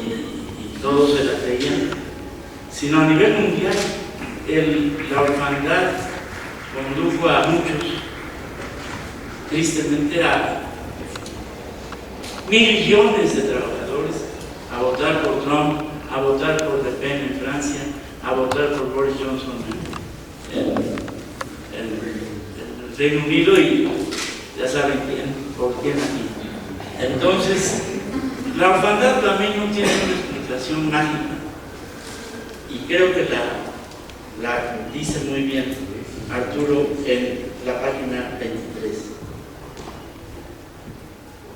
y todos se la creían, sino a nivel mundial. La orfandad condujo a muchos, tristemente a millones de trabajadores, a votar por Trump, a votar por Le Pen en Francia, a votar por Boris Johnson en el Reino Unido, y ya saben por quién aquí. Entonces, la orfandad también no tiene una explicación mágica, y creo que la dice muy bien Arturo en la página 23.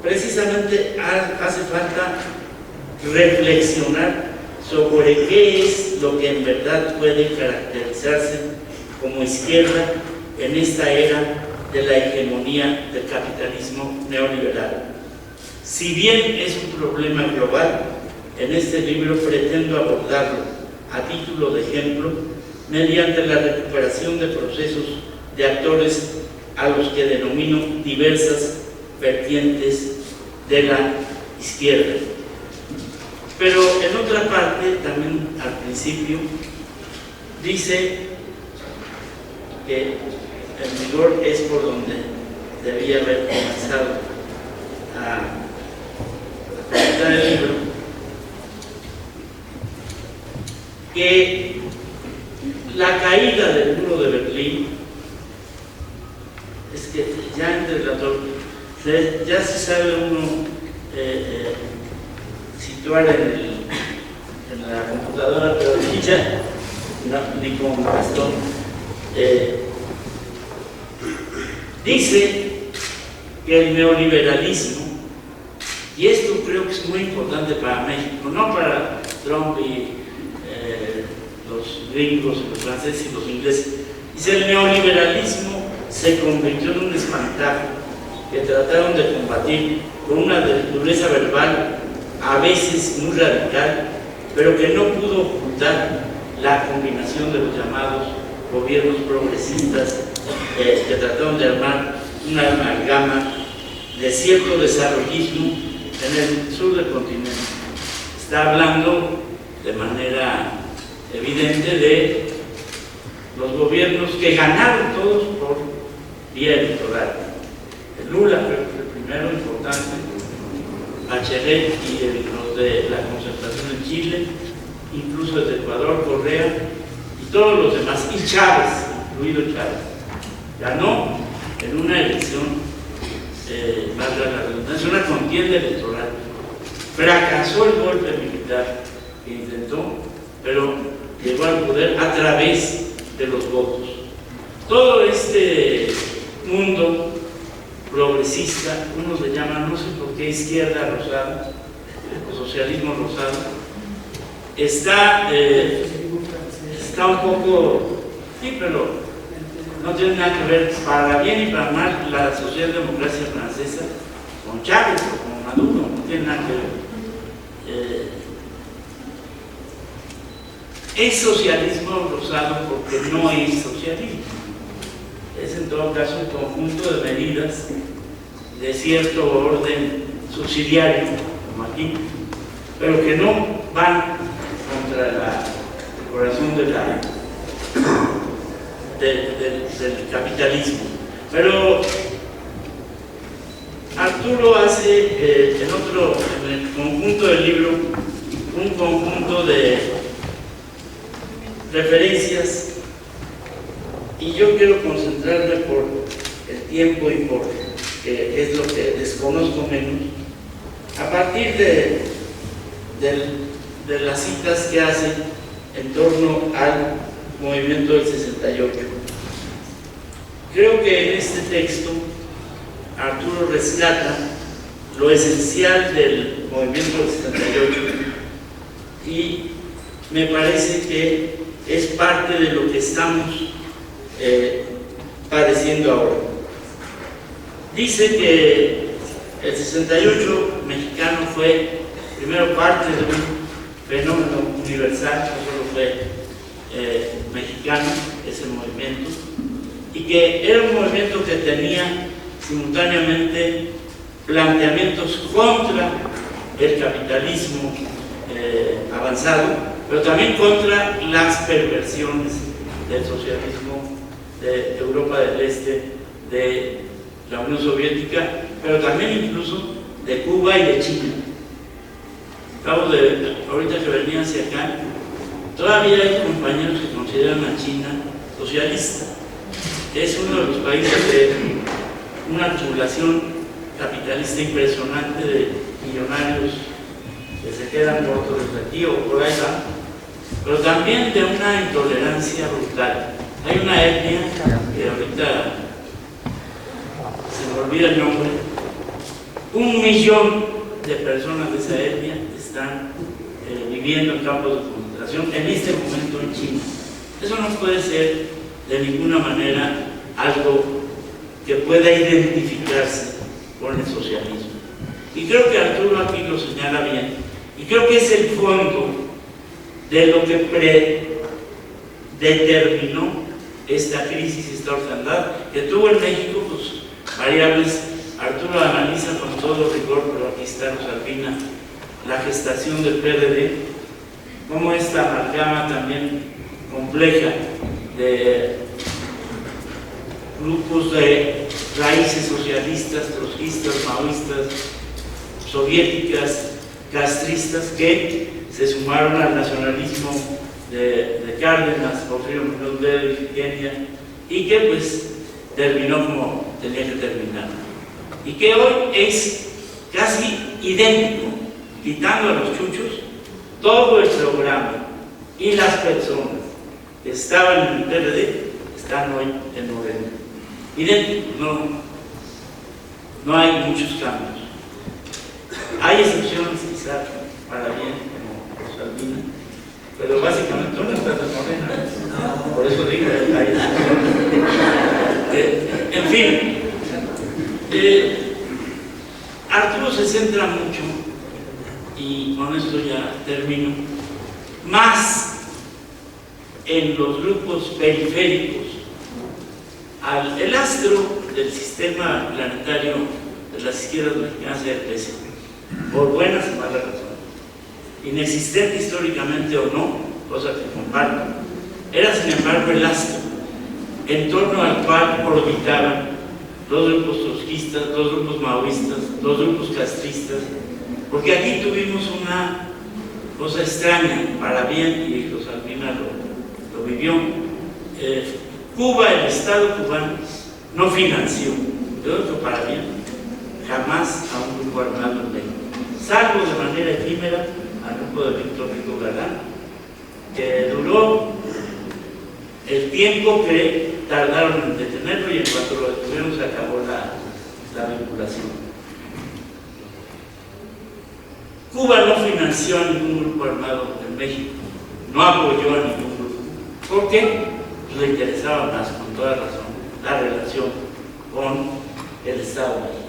Precisamente hace falta reflexionar sobre qué es lo que en verdad puede caracterizarse como izquierda en esta era de la hegemonía del capitalismo neoliberal. Si bien es un problema global, en este libro pretendo abordarlo a título de ejemplo mediante la recuperación de procesos de actores a los que denomino diversas vertientes de la izquierda. Pero en otra parte, también al principio, dice que el rigor es por donde debía haber comenzado a comentar el libro, que la caída del muro de Berlín, es que ya entre ya se sabe uno situar en la computadora, pero ya no, ni con bastón. Dice que el neoliberalismo, y esto creo que es muy importante para México, no para Trump y los gringos, los franceses y los ingleses, dice: el neoliberalismo se convirtió en un espantajo que trataron de combatir con una dureza verbal a veces muy radical, pero que no pudo ocultar la combinación de los llamados gobiernos progresistas que trataron de armar una amalgama de cierto desarrollismo en el sur del continente. Está hablando de manera evidente de los gobiernos que ganaron todos por vía electoral. El Lula creo que fue el primero importante, Bachelet y los de la concertación en Chile, incluso desde Ecuador, Correa y todos los demás, y Chávez, incluido Chávez, ganó en una elección, valga la redundancia, una contienda electoral. Fracasó el golpe militar que intentó, pero llegó al poder a través de los votos. Todo este mundo progresista, unos le llaman, no sé por qué, izquierda rosada, o socialismo rosado, está un poco, sí, pero no tiene nada que ver, para bien y para mal, la socialdemocracia francesa con Chávez o con Maduro, no tiene nada que ver. Es socialismo rosado porque no es socialismo, es en todo caso un conjunto de medidas de cierto orden subsidiario, como aquí, pero que no van contra el corazón del capitalismo. Pero Arturo hace en el conjunto del libro, un conjunto de referencias, y yo quiero concentrarme por el tiempo y por es lo que desconozco menos, a partir de las citas que hace en torno al movimiento del 68. Creo que en este texto Arturo rescata lo esencial del movimiento del 68 y me parece que es parte de lo que estamos padeciendo ahora. Dice que el 68 mexicano fue primero parte de un fenómeno universal, no solo fue mexicano ese movimiento, y que era un movimiento que tenía simultáneamente planteamientos contra el capitalismo avanzado, pero también contra las perversiones del socialismo de Europa del Este, de la Unión Soviética, pero también incluso de Cuba y de China. Ahorita que venía hacia acá, todavía hay compañeros que consideran a China socialista. Es uno de los países de una acumulación capitalista impresionante de millonarios que se quedan cortos de aquí o por ahí va, pero también de una intolerancia brutal. Hay una etnia que ahorita se me olvida el nombre, 1 millón de personas de esa etnia están viviendo en campos de concentración en este momento en China. Eso no puede ser de ninguna manera algo que pueda identificarse con el socialismo. Y creo que Arturo aquí lo señala bien, y creo que es el fondo de lo que determinó esta crisis, esta orfandad que tuvo en México, pues variables. Arturo analiza con todo rigor, pero aquí está Rosalvina, la gestación del PRD, como esta amalgama también compleja de grupos de raíces socialistas, trotskistas, maoístas, soviéticas, castristas, que se sumaron al nacionalismo de Cárdenas, Porfirio Muñoz Ledo y Kenia, y que pues terminó como tenía que terminar. Y que hoy es casi idéntico, quitando a los chuchos, todo el programa y las personas que estaban en el PRD están hoy en Morena. Idéntico, no hay muchos cambios. Hay excepciones quizás para bien, como Rosalvina, pero básicamente no están en Morena. Por eso digo, hay excepciones. En fin, Arturo se centra mucho, y con esto ya termino, más en los grupos periféricos. El astro del sistema planetario de las izquierdas mexicanas es el PC, por buenas y malas razones, inexistente históricamente o no, cosa que comparto, era sin embargo el astro en torno al cual orbitaban los grupos trotskistas, los grupos maoístas, los grupos castristas, porque aquí tuvimos una cosa extraña, para bien, y Rosalvina lo vivió. Cuba, el Estado cubano, no financió, yo creo que para bien, jamás a un grupo armado en México, salvo de manera efímera al grupo de Víctor Rico Galán, que duró el tiempo que tardaron en detenerlo, y en cuanto lo detuvieron se acabó la vinculación. Cuba no financió a ningún grupo armado en México, no apoyó a ningún grupo, porque le interesaba más, con toda razón, la relación con el Estado mexicano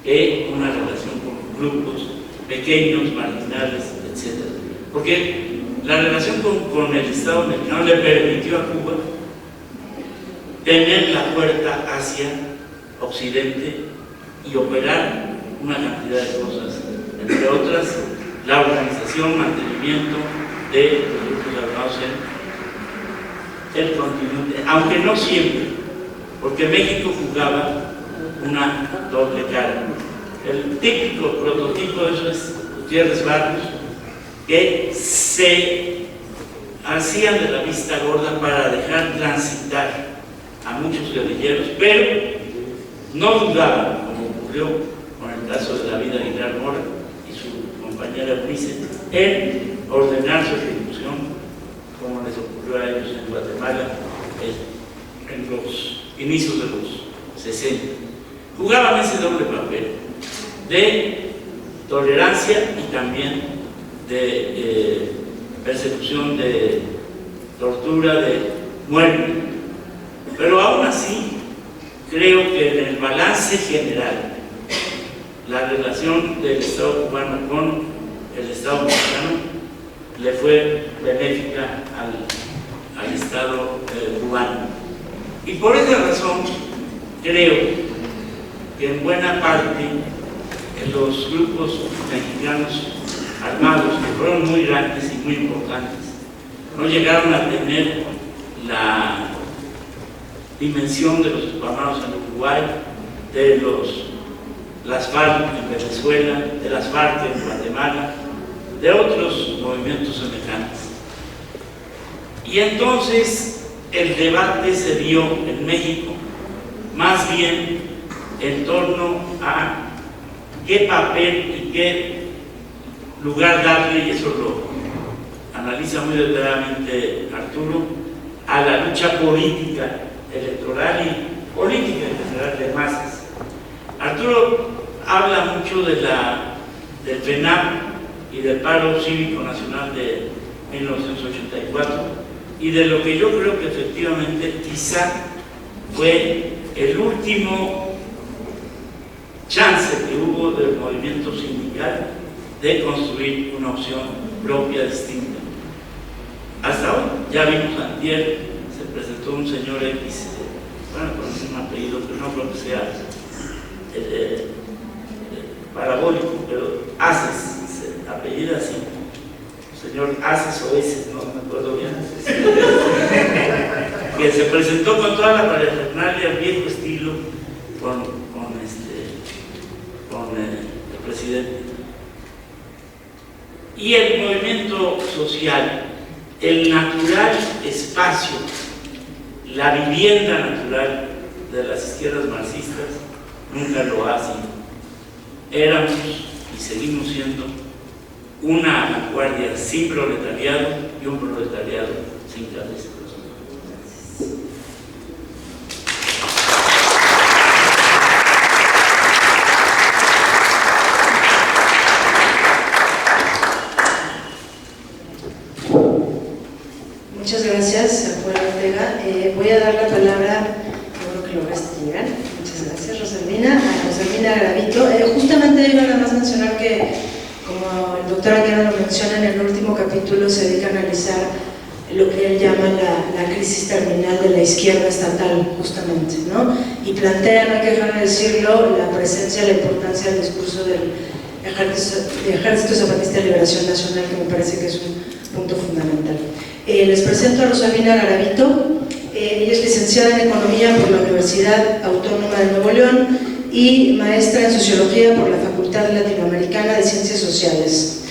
que una relación con grupos pequeños, marginales, etc. Porque la relación con el Estado mexicano le permitió a Cuba tener la puerta hacia Occidente y operar una cantidad de cosas, entre otras la organización, mantenimiento de los grupos armados en el continente, aunque no siempre, porque México jugaba una doble cara. El típico prototipo de eso es Gutiérrez Barrios, que se hacían de la vista gorda para dejar transitar a muchos guerrilleros, pero no dudaban, como ocurrió con el caso de David Aguilar Mora y su compañera Eunice, en ordenar su ejecución, como les ocurrió a ellos en Guatemala en los inicios de los 60. Jugaban ese doble papel de tolerancia y también de persecución, de tortura, de muerte. Pero aún así, creo que en el balance general, la relación del Estado cubano con el Estado mexicano le fue benéfica al Estado cubano. Y por esa razón creo que en buena parte los grupos mexicanos armados, que fueron muy grandes y muy importantes, no llegaron a tener la dimensión de los armados en Uruguay, de las FARC en Venezuela, de las FARC en Guatemala, de otros movimientos semejantes. Y entonces el debate se dio en México más bien en torno a qué papel y qué lugar darle, y eso lo analiza muy detalladamente Arturo, a la lucha política, electoral y política en general de masas. Arturo habla mucho del FENAP y del paro cívico nacional de 1984 y de lo que yo creo que efectivamente quizá fue el último chance que hubo del movimiento sindical de construir una opción propia, distinta. Hasta hoy, ya vimos antier, se presentó un señor X, bueno, con un apellido que no creo que sea parabólico, pero Aces, se apellida así, el señor Aces o Eces, no me acuerdo bien, que se presentó con toda la parafernalia, viejo estilo, con el presidente. Y el movimiento social, el natural espacio, la vivienda natural de las izquierdas marxistas, nunca lo ha sido. Éramos y seguimos siendo una vanguardia sin proletariado y un proletariado sin cabeza. Muchas gracias, Juan Ortega. Voy a dar la palabra, creo que lo restringan. Muchas gracias, Rosalina. A Rosalina Garavito. Justamente iba nada más a mencionar que, como el doctor Anguiano lo menciona, en el último capítulo se dedica a analizar lo que él llama la crisis terminal de la izquierda estatal, justamente, ¿no? Y plantea, no hay que dejar de decirlo, la presencia, la importancia del discurso del Ejército Zapatista de Liberación Nacional, que me parece que es un punto fundamental. Les presento a Rosalina Garavito. Ella es licenciada en Economía por la Universidad Autónoma de Nuevo León y maestra en Sociología por la Facultad Latinoamericana de Ciencias Sociales.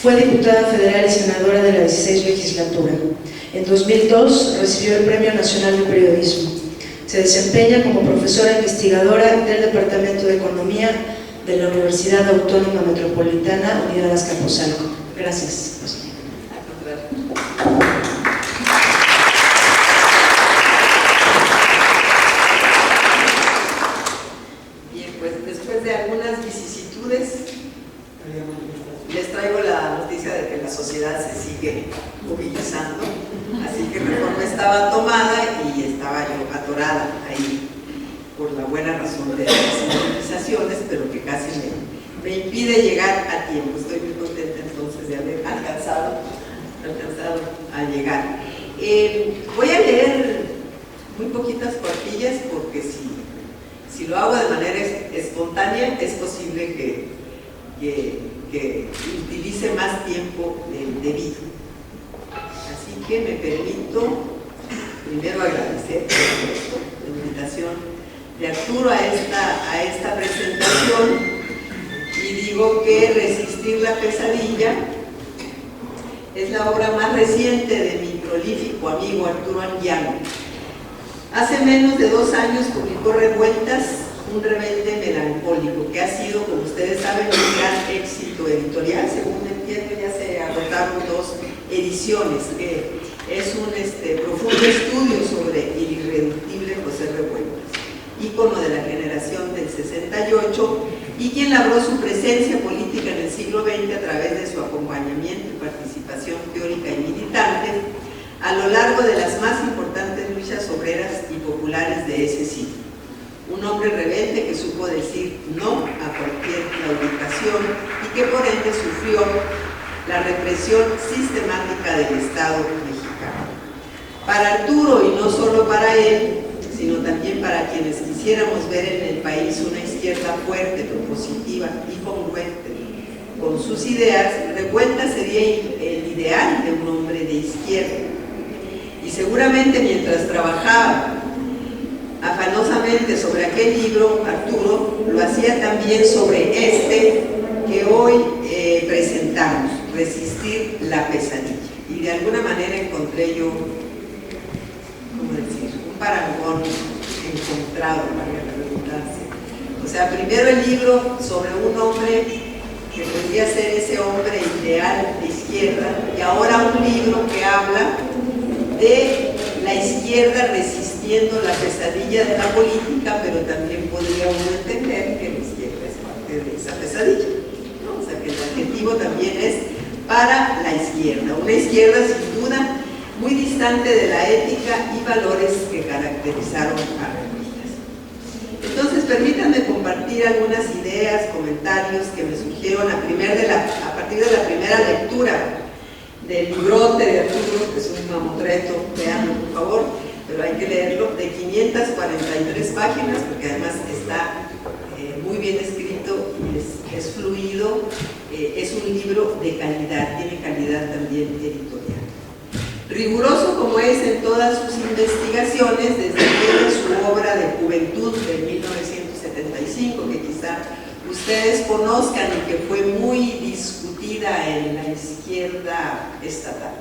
Fue diputada federal y senadora de la 16 legislatura. En 2002 recibió el Premio Nacional de Periodismo. Se desempeña como profesora investigadora del Departamento de Economía de la Universidad Autónoma Metropolitana Unidad Azcapotzalco. Gracias, Rosalina. Bien, pues después de algunas vicisitudes, les traigo la noticia de que la sociedad se sigue movilizando, así que Reforma estaba tomada y estaba yo atorada ahí por la buena razón de las movilizaciones, pero que casi me impide llegar a tiempo. Estoy muy contenta entonces de haber alcanzado a llegar. Voy a leer muy poquitas cuartillas porque si lo hago de manera espontánea es posible que utilice más tiempo del debido. Así que me permito primero agradecer la invitación de Arturo a esta presentación y digo que Resistir la pesadilla es la obra más reciente de mi prolífico amigo Arturo Anguiano. Hace menos de 2 años publicó Revueltas, un rebelde melancólico, que ha sido, como ustedes saben, un gran éxito editorial. Según entiendo, ya se agotaron 2 ediciones. Es un profundo estudio sobre el irreductible José Revueltas, ícono de la generación del 68 y quien labró su presencia política en el siglo XX a través de su acompañamiento y participación teórica y militante a lo largo de las más importantes luchas obreras y populares de ese siglo. Un hombre rebelde que supo decir no a cualquier claudicación y que por ende sufrió la represión sistemática del Estado mexicano. Para Arturo, y no solo para él, sino también para quienes quisiéramos ver en el país una izquierda fuerte, propositiva y congruente con sus ideas, Revuelta sería el ideal de un hombre de izquierda. Y seguramente mientras trabajaba afanosamente sobre aquel libro, Arturo lo hacía también sobre este que hoy presentamos, Resistir la pesadilla. Y de alguna manera encontré yo, ¿cómo decir?, un parangón encontrado, para la redundancia. O sea, primero el libro sobre un hombre que podría ser ese hombre ideal de izquierda, y ahora un libro que habla de la izquierda resistiendo la pesadilla de la política, pero también podría uno entender que la izquierda es parte de esa pesadilla, ¿no? O sea, que el adjetivo también es para la izquierda, una izquierda sin duda muy distante de la ética y valores que caracterizaron a Revueltas. Entonces, permítanme compartir algunas ideas, comentarios que me surgieron a partir de la primera lectura del librote de Arturo, que es un mamotreto, veanlo por favor, pero hay que leerlo, de 543 páginas, porque además está muy bien escrito y es fluido, es un libro de calidad, tiene calidad también editorial. Riguroso como es en todas sus investigaciones, desde su obra de Juventud de 1975, que quizá ustedes conozcan y que fue muy discutida en la izquierda estatal.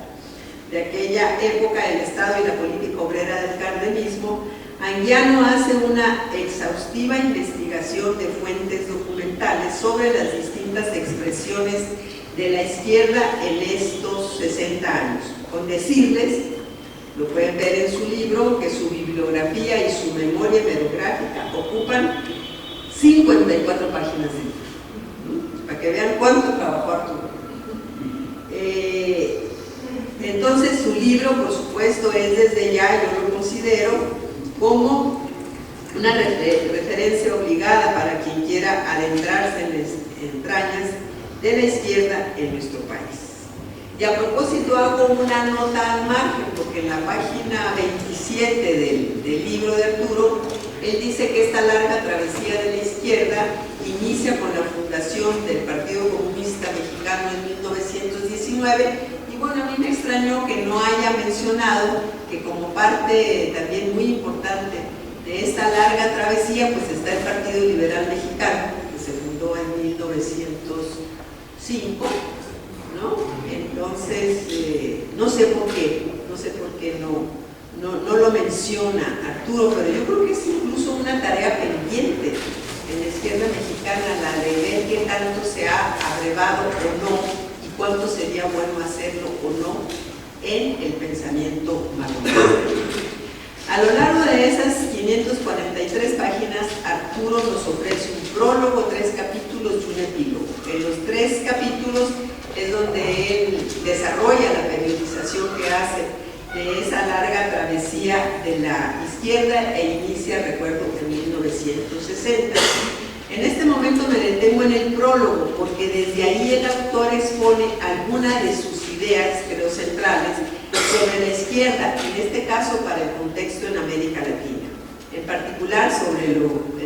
De aquella época, el Estado y la política obrera del cardenismo, Anguiano hace una exhaustiva investigación de fuentes documentales sobre las distintas expresiones de la izquierda en estos 60 años. Con decirles, lo pueden ver en su libro, que su bibliografía y su memoria hemerográfica ocupan 54 páginas de libro, para que vean cuánto trabajó Arturo. Entonces su libro, por supuesto, es desde ya, yo lo considero como una referencia obligada para quien quiera adentrarse en las entrañas de la izquierda en nuestro país. Y a propósito hago una nota al margen, porque en la página 27 del libro de Arturo, él dice que esta larga travesía de la izquierda inicia con la fundación del Partido Comunista Mexicano en 1919, y bueno, a mí me extrañó que no haya mencionado que como parte también muy importante de esta larga travesía, pues está el Partido Liberal Mexicano, que se fundó en 1905, ¿no? Entonces, no sé por qué no lo menciona Arturo, pero yo creo que es incluso una tarea pendiente en la izquierda mexicana, la de ver qué tanto se ha abrevado o no, y cuánto sería bueno hacerlo o no en el pensamiento marxista. A lo largo de esas 543 páginas, Arturo nos ofrece un prólogo, 3 capítulos y un epílogo. En los 3 capítulos es donde él desarrolla la periodización que hace de esa larga travesía de la izquierda e inicia, recuerdo, en 1960. En este momento me detengo en el prólogo, porque desde ahí el autor expone algunas de sus ideas, creo, centrales sobre la izquierda, en este caso para el contexto en América Latina, en particular sobre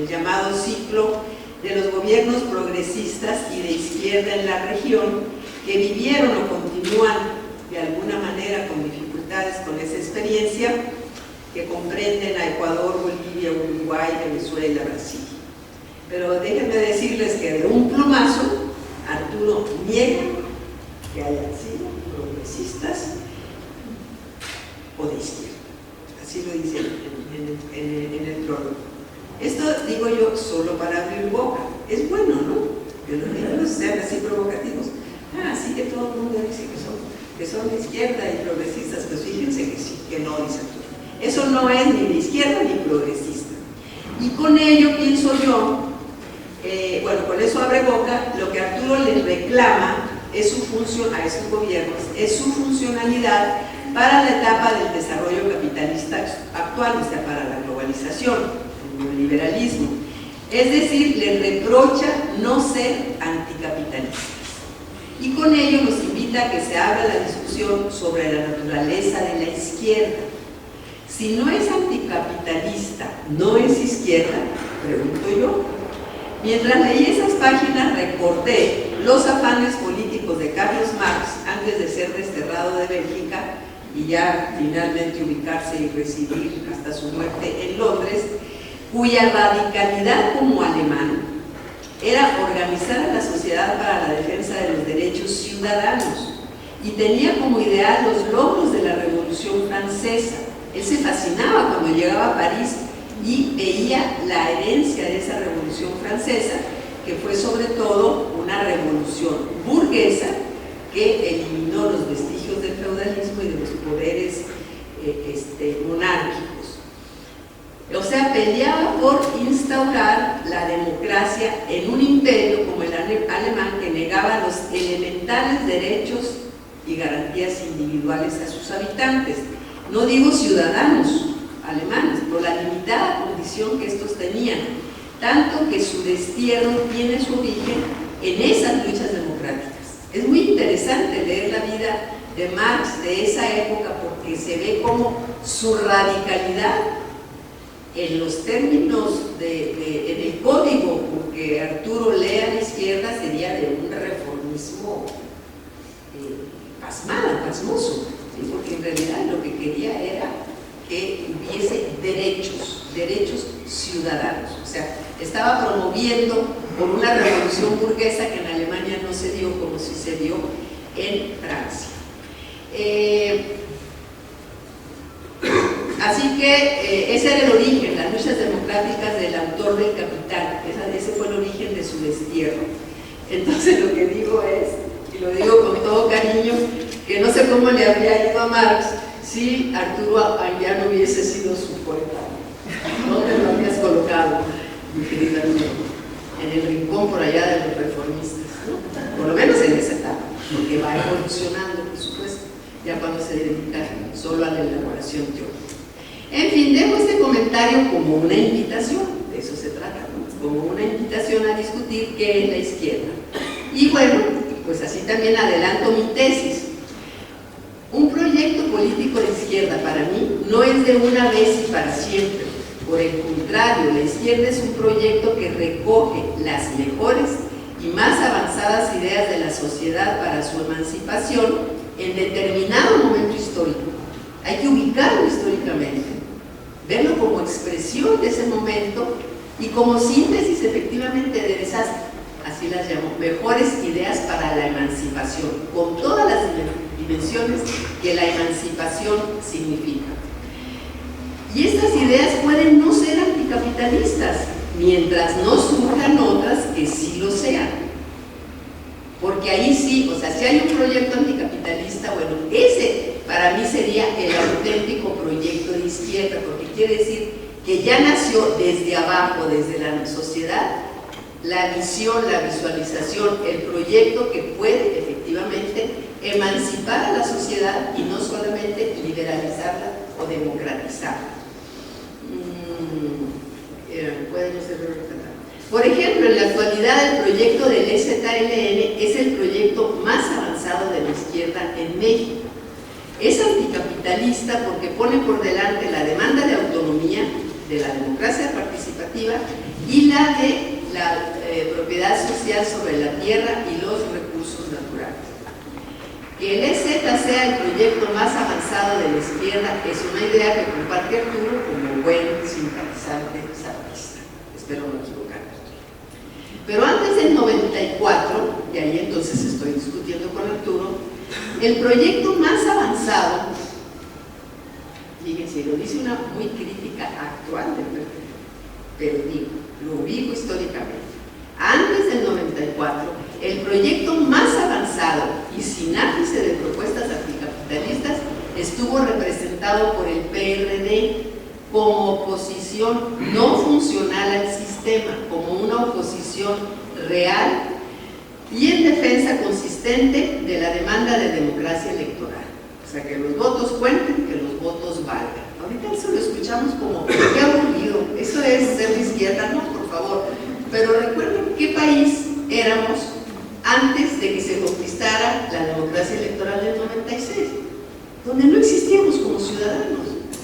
el llamado ciclo de los gobiernos progresistas y de izquierda en la región, que vivieron o continúan de alguna manera con dificultades con esa experiencia, que comprenden a Ecuador, Bolivia, Uruguay, Venezuela, Brasil. Pero déjenme decirles que de un plumazo, Arturo niega que hayan sido progresistas o de izquierda. Así lo dice en el prólogo. Esto digo yo solo para abrir boca. Es bueno, ¿no? Que los libros sean así provocativos. Así que todo el mundo dice que son de izquierda y progresistas. Pues fíjense que sí, que no, dice Arturo. Eso no es ni de izquierda ni progresista. Y con ello pienso yo, bueno, con eso abre boca, lo que Arturo les reclama es su función a esos gobiernos, es su funcionalidad para la etapa del desarrollo capitalista actual, o sea, para la globalización, el neoliberalismo. Es decir, les reprocha no ser anticapitalistas. Y con ello nos invita a que se abra la discusión sobre la naturaleza de la izquierda. Si no es anticapitalista, ¿no es izquierda? Pregunto yo. Mientras leí esas páginas recordé los afanes políticos de Carlos Marx antes de ser desterrado de Bélgica y ya finalmente ubicarse y residir hasta su muerte en Londres, cuya radicalidad como alemán era organizar a la sociedad para la defensa de los derechos ciudadanos y tenía como ideal los logros de la Revolución Francesa. Él se fascinaba cuando llegaba a París y veía la herencia de esa Revolución Francesa, que fue sobre todo una revolución burguesa que eliminó los vestigios del feudalismo y de los poderes monárquicos. O sea, peleaba por instaurar la democracia en un imperio como el alemán, que negaba los elementales derechos y garantías individuales a sus habitantes. No digo ciudadanos alemanes, por la limitada condición que estos tenían, tanto que su destierro tiene su origen en esas luchas democráticas. Es muy interesante leer la vida de Marx de esa época porque se ve como su radicalidad en los términos en el código, porque Arturo lee a la izquierda sería de un reformismo pasmoso, ¿sí? Porque en realidad lo que quería era que hubiese derechos ciudadanos. O sea, estaba promoviendo por una revolución burguesa que en Alemania no se dio como si se dio en Francia. Así que ese era el origen, las luchas democráticas del autor del Capital. Ese fue el origen de su destierro. Entonces lo que digo es, y lo digo con todo cariño, que no sé cómo le habría ido a Marx si Arturo ya no hubiese sido su poeta. ¿Dónde lo habías colocado, mi querida amiga? En el rincón por allá de los reformistas, ¿no? Por lo menos en esa etapa, porque va evolucionando, por supuesto, ya cuando se dedica solo a la elaboración teórica. En fin, dejo este comentario como una invitación, de eso se trata, ¿no? Como una invitación a discutir qué es la izquierda. Y bueno, pues así también adelanto mi tesis. Un proyecto político de izquierda para mí no es de una vez y para siempre. Por el contrario, la izquierda es un proyecto que recoge las mejores y más avanzadas ideas de la sociedad para su emancipación en determinado momento histórico. Hay que ubicarlo históricamente, verlo como expresión de ese momento y como síntesis efectivamente de esas, así las llamo, mejores ideas para la emancipación, con todas las dimensiones que la emancipación significa. Y estas ideas pueden no ser anticapitalistas, mientras no surjan otras que sí lo sean. Porque ahí sí, o sea, si hay un proyecto anticapitalista, bueno, ese para mí sería el auténtico proyecto de izquierda, porque quiere decir que ya nació desde abajo, desde la sociedad, la visión, la visualización, el proyecto que puede efectivamente emancipar a la sociedad y no solamente liberalizarla o democratizarla. Por ejemplo, en la actualidad el proyecto del EZLN es el proyecto más avanzado de la izquierda en México. Es anticapitalista porque pone por delante la demanda de autonomía, de la democracia participativa y la de la propiedad social sobre la tierra y los recursos naturales. Que el EZ sea el proyecto más avanzado de la izquierda es una idea que comparte Arturo como buen simpatizante zapatista. Espero no equivocarme. Pero antes del 94, y ahí entonces estoy discutiendo con Arturo, el proyecto más avanzado, fíjense, lo dice una muy crítica actual del perfil, pero digo, lo ubico históricamente. Antes del 94, el proyecto más avanzado y sin ápice de propuestas anticapitalistas estuvo representado por el PRD como oposición no funcional al sistema, como una oposición real y en defensa consistente de la demanda de democracia electoral. O sea, que los votos cuenten, que los votos valgan. Ahorita eso lo escuchamos como, qué aburrido, eso es ser de izquierda, no, por favor. Pero recuerden qué país éramos antes de que se conquistara la democracia electoral del 96, donde no existíamos como ciudadanos.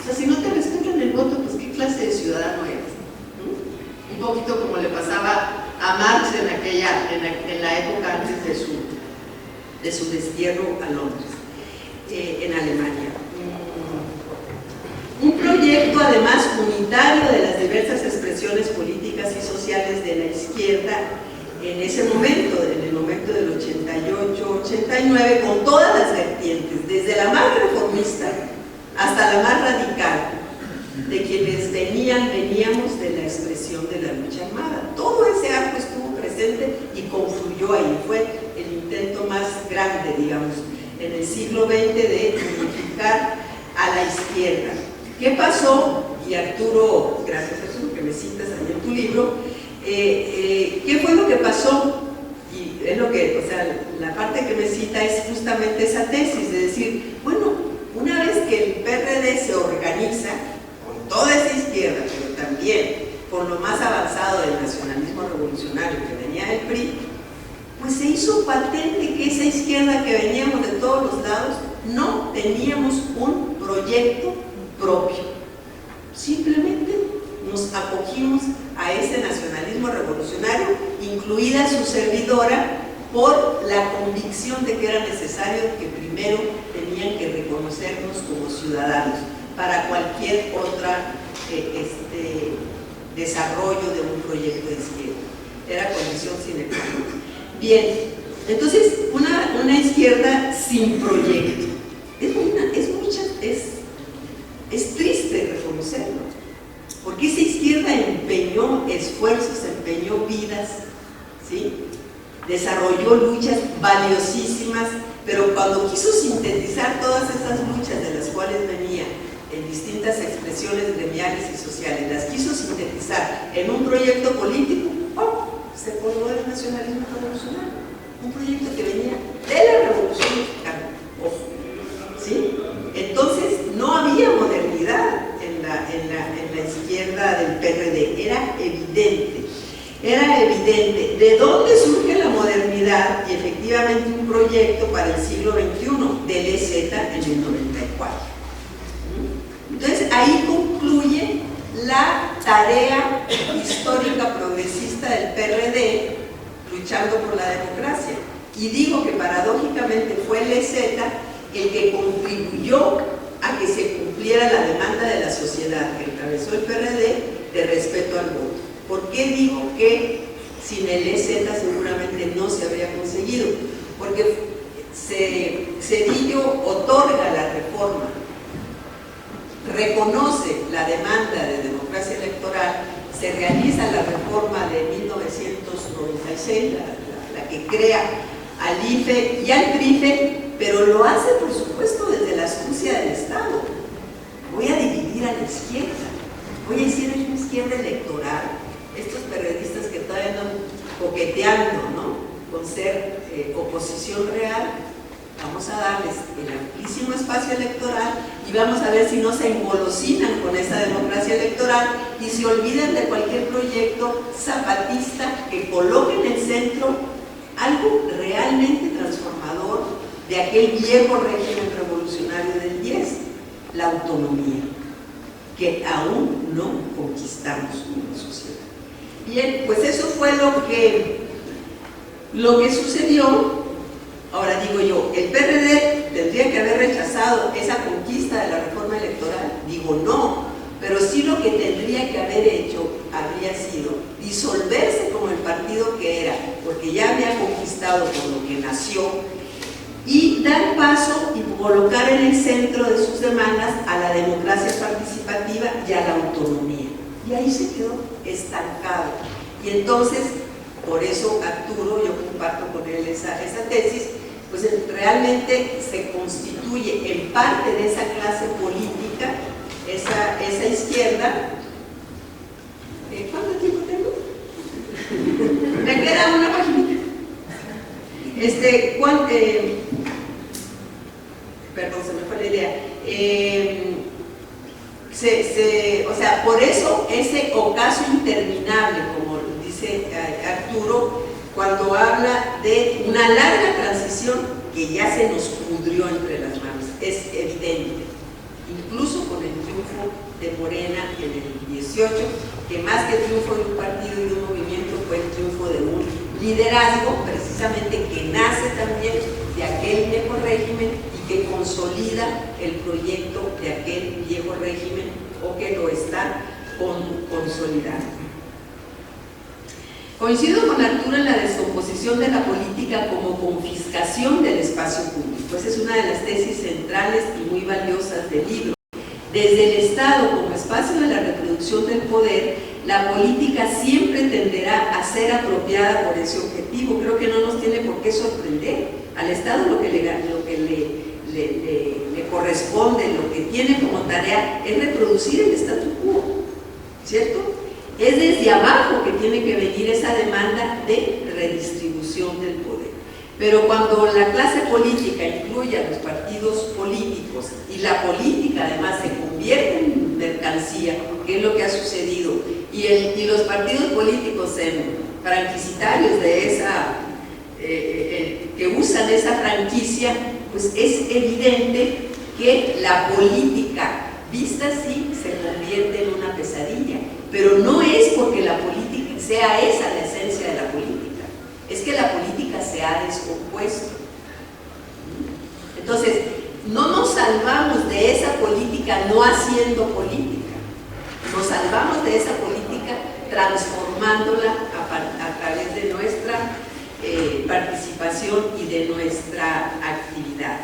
sea, si no te respetan el voto, pues ¿qué clase de ciudadano eres? Un poquito como le pasaba a Marx en la época antes de su destierro a Londres, en Alemania. Un proyecto además unitario de las diversas expresiones políticas y sociales de la izquierda en ese momento, en el momento del 88, 89, con todas las vertientes, desde la más reformista hasta la más radical, de quienes veníamos de la expresión de la lucha armada. Todo ese arco estuvo presente y confluyó ahí, fue el intento más grande, digamos, en el siglo XX de unificar a la izquierda. ¿Qué pasó? Y Arturo, gracias Arturo que me citas ahí en tu libro, ¿qué fue lo que pasó? Y es lo que, o sea, la parte que me cita es justamente esa tesis, de decir, bueno, una vez que el PRD se organiza, con toda esa izquierda, pero también con lo más avanzado del nacionalismo revolucionario que venía del PRI, pues se hizo patente que esa izquierda que veníamos de todos los lados no teníamos un proyecto propio. Simplemente nos acogimos a ese nacionalismo revolucionario, incluida su servidora, por la convicción de que era necesario que primero tenían que reconocernos como ciudadanos para cualquier otro desarrollo de un proyecto de izquierda. Era condición sine qua non. Bien, entonces una izquierda sin proyecto es triste reconocerlo, porque esa izquierda empeñó esfuerzos, empeñó vidas, ¿sí? Desarrolló luchas valiosísimas, pero cuando quiso sintetizar todas esas luchas de las cuales venía en distintas expresiones gremiales y sociales, las quiso sintetizar en un proyecto político, se colgó del nacionalismo revolucionario, un proyecto que venía de la Revolución Mexicana, ¿sí? Entonces no había modernidad en la izquierda del PRD, era evidente. ¿De dónde surge la modernidad? Y efectivamente un proyecto para el siglo XXI del EZ en el 94. Entonces ahí concluye la tarea histórica progresista del PRD luchando por la democracia. Y digo que paradójicamente fue el EZ el que contribuyó a que se cumpliera la demanda de la sociedad que encabezó el PRD de respeto al voto. ¿Por qué digo que sin el EZ seguramente no se habría conseguido? Porque Zedillo otorga la reforma, reconoce la demanda de democracia electoral, se realiza la reforma de 1996, la que crea al IFE y al TRIFE, pero lo hace por supuesto desde la astucia del Estado. Voy a dividir a la izquierda, voy a decir es una izquierda electoral, estos periodistas que todavía andan coqueteando, ¿no?, con ser oposición real, vamos a darles el amplísimo espacio electoral y vamos a ver si no se engolosinan con esa democracia electoral y se olvidan de cualquier proyecto zapatista que coloque en el centro algo realmente transformador de aquel viejo régimen revolucionario del 10, la autonomía, que aún no conquistamos como sociedad. Bien, pues eso fue lo que sucedió. Ahora digo yo, ¿el PRD tendría que haber rechazado esa conquista de la reforma electoral? Digo no, pero sí lo que tendría que haber hecho habría sido disolverse como el partido que era, porque ya había conquistado por lo que nació, y dar paso y colocar en el centro de sus demandas a la democracia participativa y a la autonomía. Y ahí se quedó estancado. Y entonces, por eso Arturo, yo comparto con él esa tesis, pues realmente se constituye en parte de esa clase política, esa izquierda. ¿Cuánto tiempo tengo? Me queda una página. Perdón, se me fue la idea. O sea, por eso ese ocaso interminable, como dice Arturo, cuando habla de una larga transición que ya se nos pudrió entre las manos, es evidente. incluso con el triunfo de Morena en el 18, que más que triunfo de un partido y de un movimiento fue el triunfo de un liderazgo, precisamente que nace también de aquel viejo régimen y que consolida el proyecto de aquel viejo régimen o que lo está consolidando. Coincido con Arturo en la descomposición de la política como confiscación del espacio público. Esa es una de las tesis centrales y muy valiosas del libro. Desde el Estado como espacio de la reproducción del poder, la política siempre tenderá a ser apropiada por ese objetivo. Creo que no nos tiene por qué sorprender. Al Estado lo que le corresponde, lo que tiene como tarea es reproducir el statu quo, ¿cierto? Es desde abajo que tiene que venir esa demanda de redistribución del poder. Pero cuando la clase política incluye a los partidos políticos y la política además se convierte en mercancía, que es lo que ha sucedido, y los partidos políticos en franquiciatarios de esa, que usan esa franquicia, pues es evidente que la política vista así se convierte en una pesadilla. Pero no es porque la política sea esa la esencia de la política, es que la política se ha descompuesto. Entonces, no nos salvamos de esa política no haciendo política, nos salvamos de esa política transformándola a través de nuestra participación y de nuestra actividad.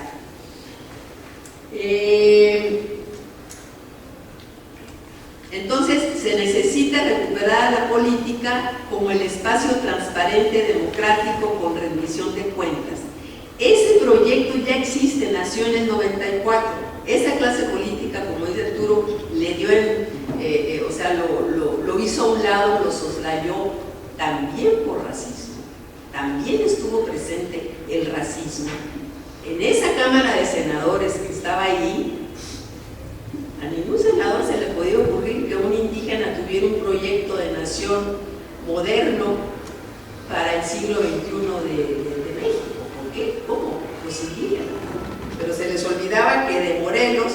Entonces, se necesita recuperar a la política como el espacio transparente, democrático, con rendición de cuentas. Ese proyecto ya existe, nació en el 94. Esa clase política, como dice Arturo, le dio lo hizo a un lado, lo soslayó también por racismo. También estuvo presente el racismo. En esa Cámara de Senadores que estaba ahí, a ningún senador se le podía ocurrir que un indígena tuviera un proyecto de nación moderno para el siglo XXI de México. ¿Por qué? ¿Cómo? Los indígenas. Pero se les olvidaba que de Morelos,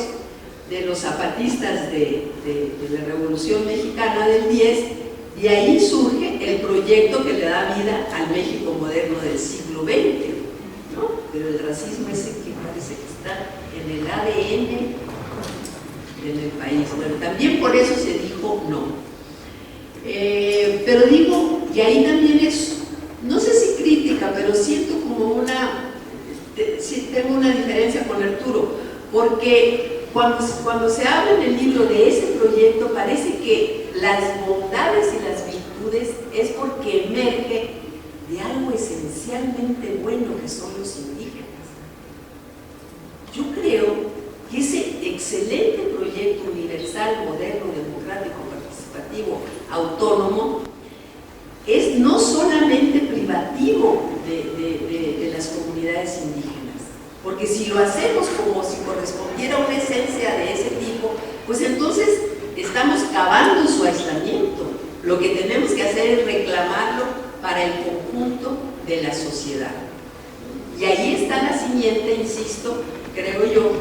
de los zapatistas de la Revolución Mexicana del 10, de ahí surge el proyecto que le da vida al México moderno del siglo XX, ¿no? Pero el racismo ese que parece que está en el ADN en el país. Bueno, también por eso se dijo no. Pero digo, y ahí también es, no sé si crítica, pero siento como sí tengo una diferencia con Arturo, porque cuando se habla en el libro de ese proyecto, parece que las bondades y las virtudes es porque emerge de algo esencialmente bueno que son los indígenas. Yo creo que ese excelente proyecto universal, moderno, democrático, participativo, autónomo, es no solamente privativo de las comunidades indígenas, porque si lo hacemos como si correspondiera una esencia de ese tipo, pues entonces estamos cavando su aislamiento. Lo que tenemos que hacer es reclamarlo para el conjunto de la sociedad. Y ahí está la simiente, insisto, creo yo,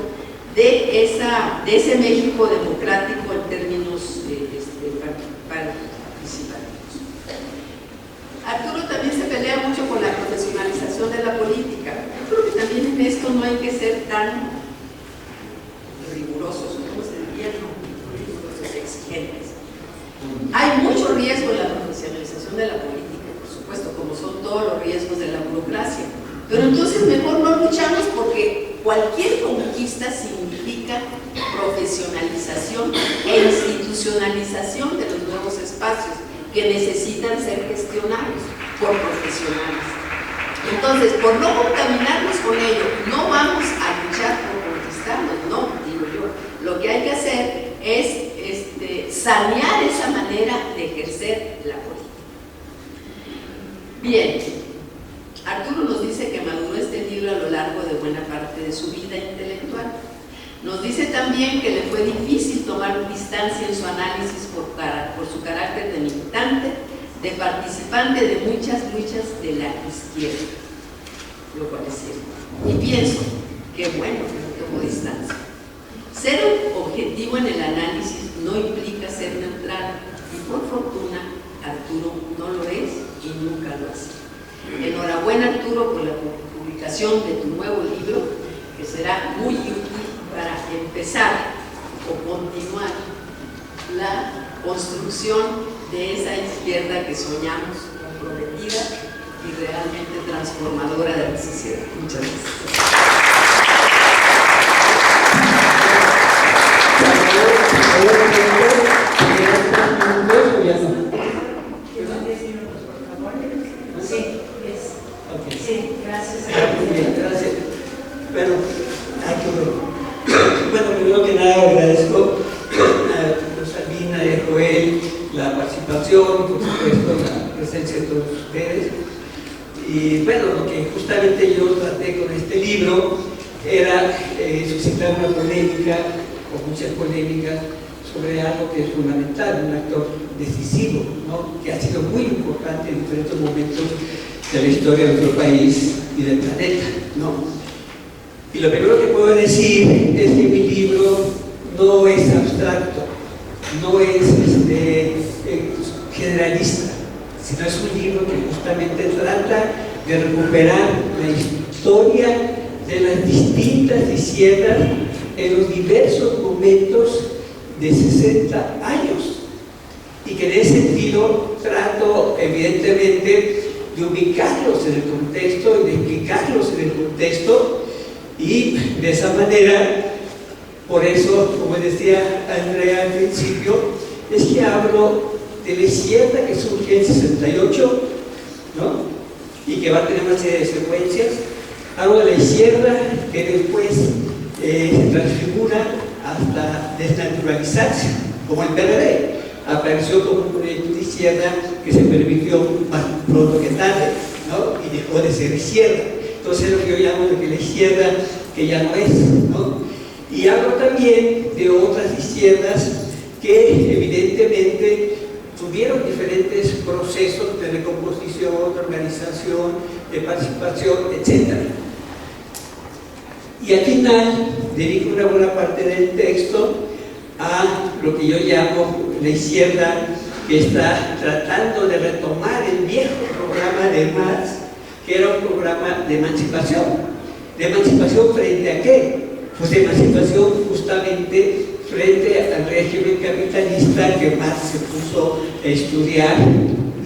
de ese México democrático en términos participativos. Arturo también se pelea mucho con la profesionalización de la política. Yo creo que también en esto no hay que ser tan rigurosos, ¿cómo se diría? No, rigurosos, exigentes. Hay mucho riesgo en la profesionalización de la política, por supuesto, como son todos los riesgos de la burocracia. Pero entonces mejor no luchamos, porque cualquier conquista significa profesionalización e institucionalización de los nuevos espacios que necesitan ser gestionados por profesionales. Entonces, por no contaminarnos con ello, no vamos a luchar por conquistarnos, no, digo yo. Lo que hay que hacer es sanear esa manera de ejercer la política. Bien. Arturo nos dice que maduró este libro a lo largo de buena parte de su vida intelectual. Nos dice también que le fue difícil tomar distancia en su análisis por su carácter de militante, de participante de muchas luchas de la izquierda. Lo cual es cierto. Y pienso que bueno que no tomó distancia. Ser objetivo en el análisis no implica ser neutral, y por fortuna Arturo no lo es y nunca lo hace. Enhorabuena, Arturo, por la publicación de tu nuevo libro, que será muy útil para empezar o continuar la construcción de esa izquierda que soñamos, comprometida y realmente transformadora de la sociedad. Muchas gracias. Sí, gracias. Gracias. Bueno, primero que nada agradezco a Rosalina y a Joel la participación, por supuesto la presencia de todos ustedes. Y bueno, lo que justamente yo traté con este libro era suscitar una polémica, o muchas polémicas, sobre algo que es fundamental, un actor decisivo, ¿no? Que ha sido muy importante en diferentes momentos de la historia de nuestro país y del planeta, ¿no? Y lo primero que puedo decir es que mi libro no es abstracto, no es generalista, sino es un libro que justamente trata de recuperar la historia de las distintas izquierdas en los diversos momentos de 60 años. Y que en ese sentido trato, evidentemente, de ubicarlos en el contexto y de explicarlos en el contexto, y de esa manera, por eso, como decía Andrea al principio, es que hablo de la izquierda que surge en 68, ¿no? Y que va a tener una serie de secuencias. Hablo de la izquierda que después se transfigura hasta desnaturalizarse, como el PRD. Apareció como un proyecto de izquierda que se permitió más pronto que tarde, ¿no? Y dejó de ser izquierda. Entonces, lo que yo llamo de que la izquierda que ya no es, ¿no? Y hablo también de otras izquierdas que evidentemente tuvieron diferentes procesos de recomposición, de organización, de participación, etc. Y al final dedico una buena parte del texto a lo que yo llamo la izquierda que está tratando de retomar el viejo programa de Marx, que era un programa de emancipación. ¿De emancipación frente a qué? Pues de emancipación justamente frente al régimen capitalista que Marx se puso a estudiar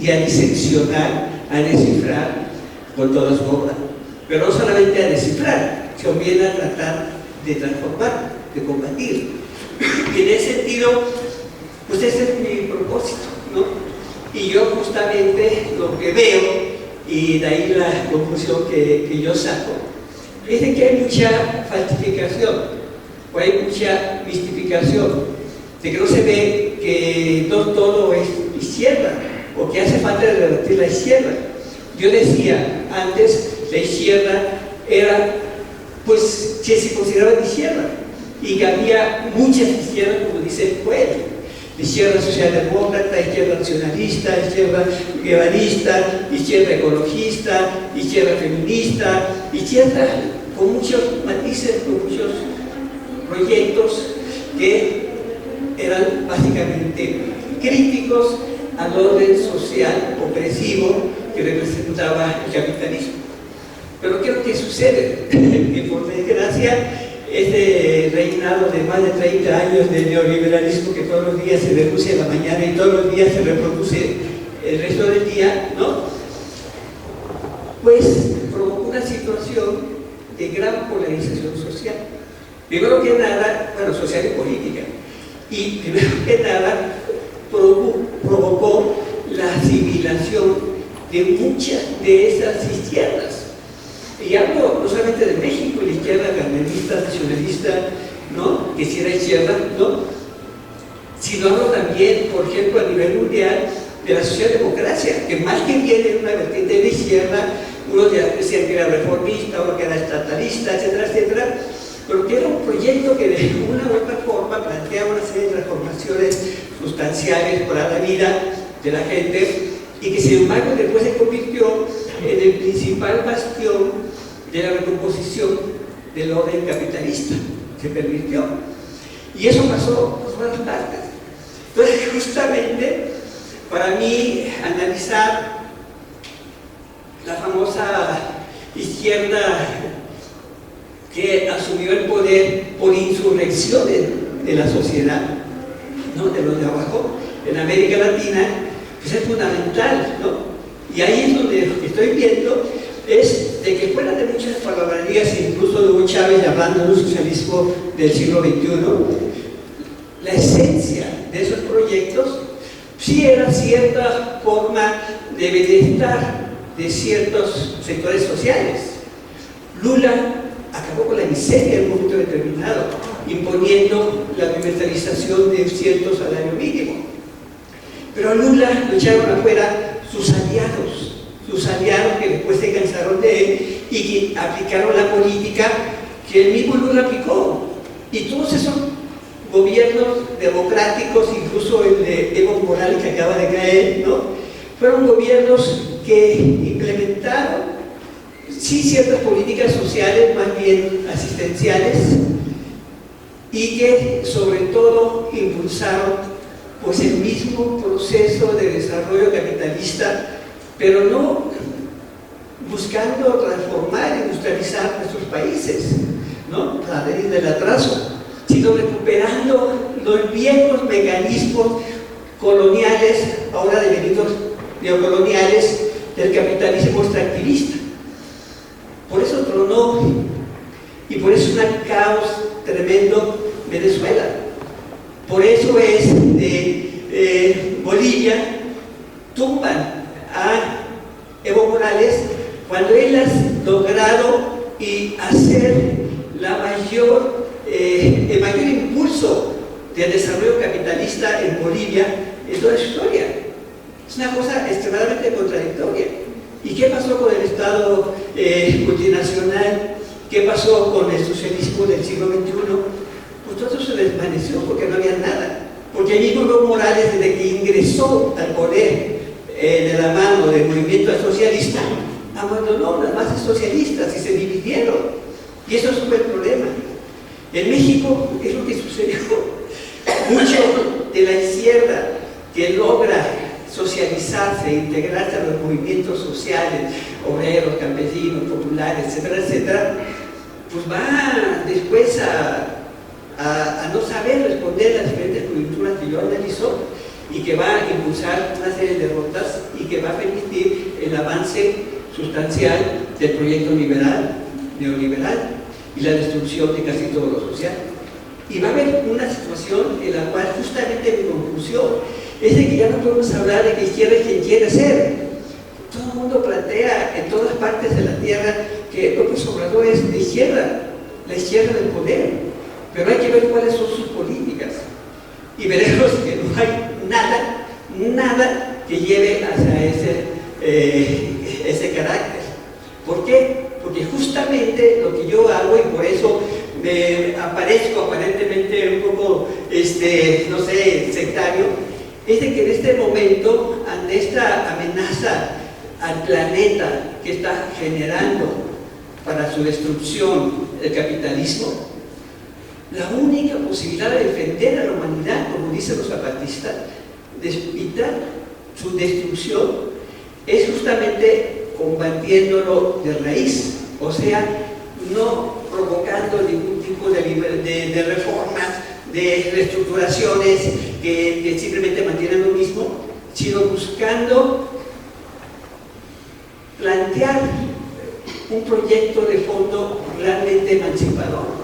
y a diseccionar, a descifrar con toda su obra. Pero no solamente a descifrar, sino bien a tratar de transformar, de combatir. Y en ese sentido, pues ese es mi propósito, ¿no? Y yo justamente lo que veo, y de ahí la conclusión que yo saco, es de que hay mucha falsificación, o hay mucha mistificación, de que no se ve que no todo es izquierda, o que hace falta de revertir la izquierda. Yo decía antes, la izquierda era, pues, que se consideraba de izquierda, y que había muchas izquierdas, como dice el poeta: izquierda socialdemócrata, izquierda nacionalista, izquierda guevarista, izquierda ecologista, izquierda feminista, izquierda con muchos matices, con muchos proyectos que eran básicamente críticos al orden social opresivo que representaba el capitalismo. Pero ¿qué es lo que sucede? Que por desgracia, este reinado de más de 30 años de neoliberalismo que todos los días se reproduce en la mañana y todos los días se reproduce el resto del día, ¿no? Pues provocó una situación de gran polarización social. Primero que nada, bueno, social y política. Y primero que nada, provocó la asimilación de muchas de esas izquierdas. Y hablo no solamente de México, la izquierda cardenista, nacionalista, ¿no? Que si era izquierda, ¿no? Sino hablo también, por ejemplo, a nivel mundial, de la socialdemocracia, que más que bien era una vertiente de la izquierda. Unos decían que era reformista, otros que era estatalista, etcétera, etcétera, pero que era un proyecto que de una u otra forma planteaba una serie de transformaciones sustanciales para la vida de la gente, y que sin embargo después se convirtió en el principal bastión de la recomposición del orden capitalista. Se permitió. Y eso pasó por todas partes. Entonces, justamente, para mí, analizar la famosa izquierda que asumió el poder por insurrecciones de la sociedad, ¿no?, de los de abajo, en América Latina, pues es fundamental, ¿no? Y ahí es donde estoy viendo, es de que fuera de muchas palabrerías, incluso de Hugo Chávez hablando de un socialismo del siglo XXI, la esencia de esos proyectos sí era cierta forma de bienestar de ciertos sectores sociales. Lula acabó con la miseria en un momento determinado, imponiendo la universalización de un cierto salario mínimo. Pero a Lula lo echaron afuera sus aliados que después se cansaron de él y que aplicaron la política que el mismo Lula aplicó. Y todos esos gobiernos democráticos, incluso el de Evo Morales que acaba de caer, ¿no?, fueron gobiernos que implementaron sí ciertas políticas sociales, más bien asistenciales, y que sobre todo impulsaron pues el mismo proceso de desarrollo capitalista, pero no buscando transformar e industrializar nuestros países, ¿no?, para salir del atraso, sino recuperando los viejos mecanismos coloniales, ahora devenidos neocoloniales, del capitalismo extractivista. Por eso tronó, y por eso es un caos tremendo Venezuela. Por eso es de Bolivia tumban a Evo Morales cuando él ha logrado hacer el mayor impulso del desarrollo capitalista en Bolivia en toda su historia. Es una cosa extremadamente contradictoria. ¿Y qué pasó con el Estado multinacional? ¿Qué pasó con el socialismo del siglo XXI? Pues todo eso se desvaneció porque no había nada. Porque el mismo Evo Morales, desde que ingresó al poder de la mano del movimiento socialista, abandonó las bases socialistas y se dividieron. Y eso fue el problema. En México es lo que sucedió. Mucho de la izquierda que logra socializarse, integrarse a los movimientos sociales, obreros, campesinos, populares, etcétera, etcétera, pues va después a no saber responder a las diferentes coyunturas que yo analizo y que va a impulsar una serie de derrotas y que va a permitir el avance sustancial del proyecto neoliberal y la destrucción de casi todo lo social. Y va a haber una situación en la cual justamente mi conclusión es de que ya no podemos hablar de que izquierda es quien quiere ser. Todo el mundo plantea en todas partes de la tierra que López Obrador es de izquierda, la izquierda del poder, pero hay que ver cuáles son sus políticas y veremos que no hay nada que lleve hacia ese carácter. ¿Por qué? Porque justamente lo que yo hago, y por eso me aparezco aparentemente un poco, no sé, sectario, es de que en este momento, ante esta amenaza al planeta que está generando para su destrucción el capitalismo, la única posibilidad de defender a la humanidad, como dicen los zapatistas, de evitar su destrucción, es justamente combatiéndolo de raíz, o sea, no provocando ningún tipo de reformas, de reestructuraciones que simplemente mantienen lo mismo, sino buscando plantear un proyecto de fondo realmente emancipador.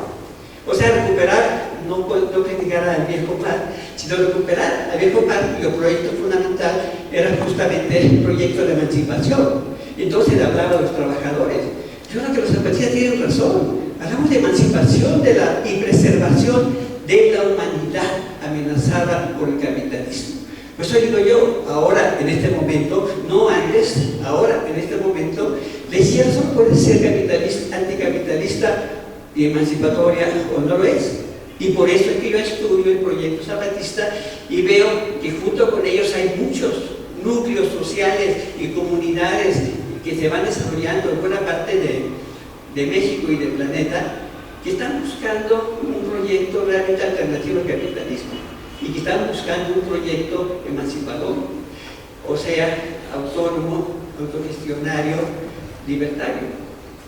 O sea, recuperar, no criticar al viejo plan, sino recuperar al viejo plan, cuyo proyecto fundamental era justamente el proyecto de emancipación. Entonces hablaba de los trabajadores. Yo creo que los zapatistas tienen razón. Hablamos de emancipación y preservación de la humanidad amenazada por el capitalismo. Por eso digo yo, ahora, en este momento, no antes, ahora, en este momento, la izquierda solo puede ser capitalista, anticapitalista y emancipatoria, o no lo es. Y por eso es que yo estudio el proyecto zapatista y veo que junto con ellos hay muchos núcleos sociales y comunidades que se van desarrollando en buena parte de México y del planeta, que están buscando un proyecto realmente alternativo al capitalismo y que están buscando un proyecto emancipador, o sea, autónomo, autogestionario, libertario,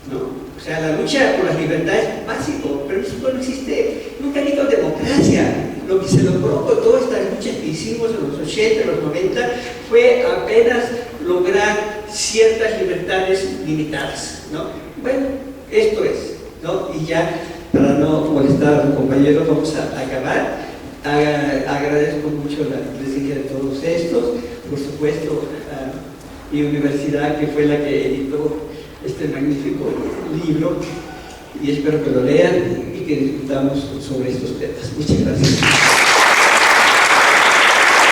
¿no? O sea, la lucha por las libertades es básico, pero en México no existe, nunca ha habido democracia. Lo que se logró con todas estas luchas que hicimos en los 80, en los 90, fue apenas lograr ciertas libertades limitadas, ¿no? Bueno, esto es, ¿no? Y ya, para no molestar a los compañeros, vamos a acabar. Agradezco mucho la presencia de todos estos, por supuesto, a mi universidad, que fue la que editó este magnífico libro, y espero que lo lean y que discutamos sobre estos temas. Muchas gracias.